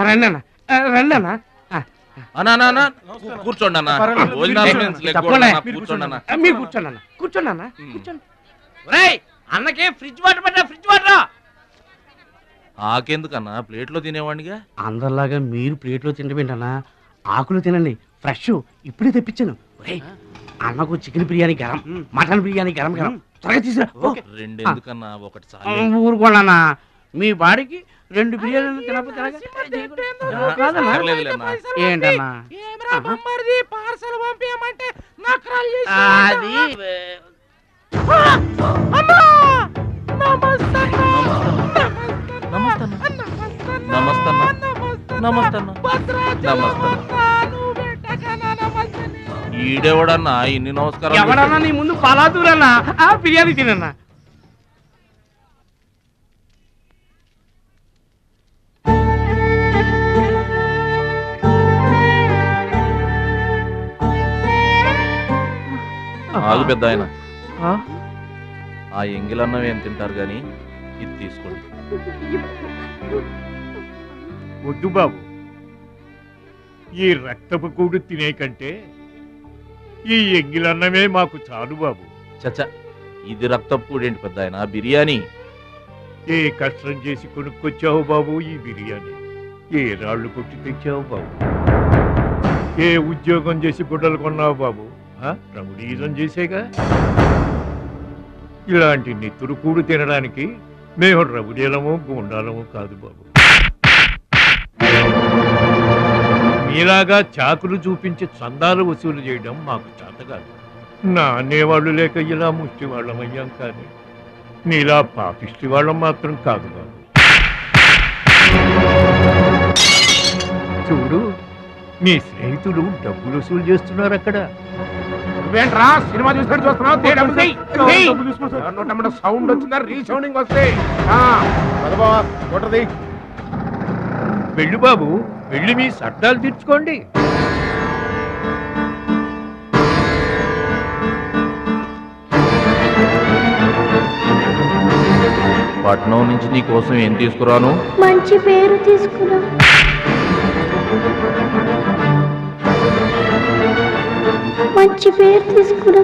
రండి అన్న, రండి అన్న. కూర్చోండి అన్న. మీరు కూర్చోండి అన్న, కూర్చోండి అన్న, కూర్చోండి. అన్నకే ఫ్రిడ్జ్ వాటర్ పట్టా, ఫ్రిడ్జ్ వాటర్. ఆకెందుకన్నా, ప్లేట్లో తినేవాడిగా. అందరిలాగా మీరు ప్లేట్లో తినబెంటన్నా, ఆకులు తినండి, ఫ్రెష్ ఇప్పుడే తెప్పించాను. అన్నకు చికెన్ బిర్యానీ గరం, మటన్ బిర్యానీ గరం గరం, త్వరగా తీసుకురా. రెండు ఎందుకన్నా, ఒకటి చాలు. ఊరుకోండి అన్న, మీ బాడీకి 2 బిర్యానీలు తినకపోతే ఏంటన్నా పార్సల్ పంపించమంటే అది ఈడెవడన్నా ఇన్ని నమస్కారం? ఎవడన్నా నీ ముందు పలాదూరన్నా, బిర్యానీ తినన్నా. ఆగు పెద్ద ఆయన, ఆ ఎంగిలన్నం ఏం తింటారు గాని ఇది తీసుకోండి. వద్దు బాబు, ఈ రక్తపు కూడు తినే కంటే ఈ ఎంగిలన్నమే మాకు చాలు బాబు. చచ్చా, ఇది రక్తపు కూడేంటి పెద్ద ఆయన, బిర్యానీ. ఏ కష్టం చేసి కొనుక్కొచ్చావు బాబు ఈ బిర్యానీ? ఏ రాళ్ళు కొట్టి తెచ్చావు బాబు? ఏ ఉద్యోగం చేసి గుడ్డలు కొన్నావు బాబు? రమణీయం చేసేగా. ఇలాంటి నెత్తురు కూడు తినడానికి మేము రవుడీలము గుండాలము కాదు బాబు. మీలాగా చాకులు చూపించి చందాలు వసూలు చేయడం మాకు చేత కాదు. నా అనేవాళ్ళు లేక ఇలా ముష్టి వాళ్ళం అయ్యాం, కానీ నీలా పాపిష్టి వాళ్ళం మాత్రం కాదు బాబు. చూడు, మీ స్నేహితులు డబ్బులు వసూలు చేస్తున్నారు అక్కడ. సినిమా చూస్తున్నావు, సౌండ్ వచ్చిందా, రీసౌండింగ్ వస్తే వెళ్ళు బాబు, వెళ్ళి మీ సర్దాలు తీర్చుకోండి. పట్నం నుంచి నీ కోసం ఏం తీసుకురాను? మంచి పేరు తీసుకురా. మంచి పేరు తీసుకురా.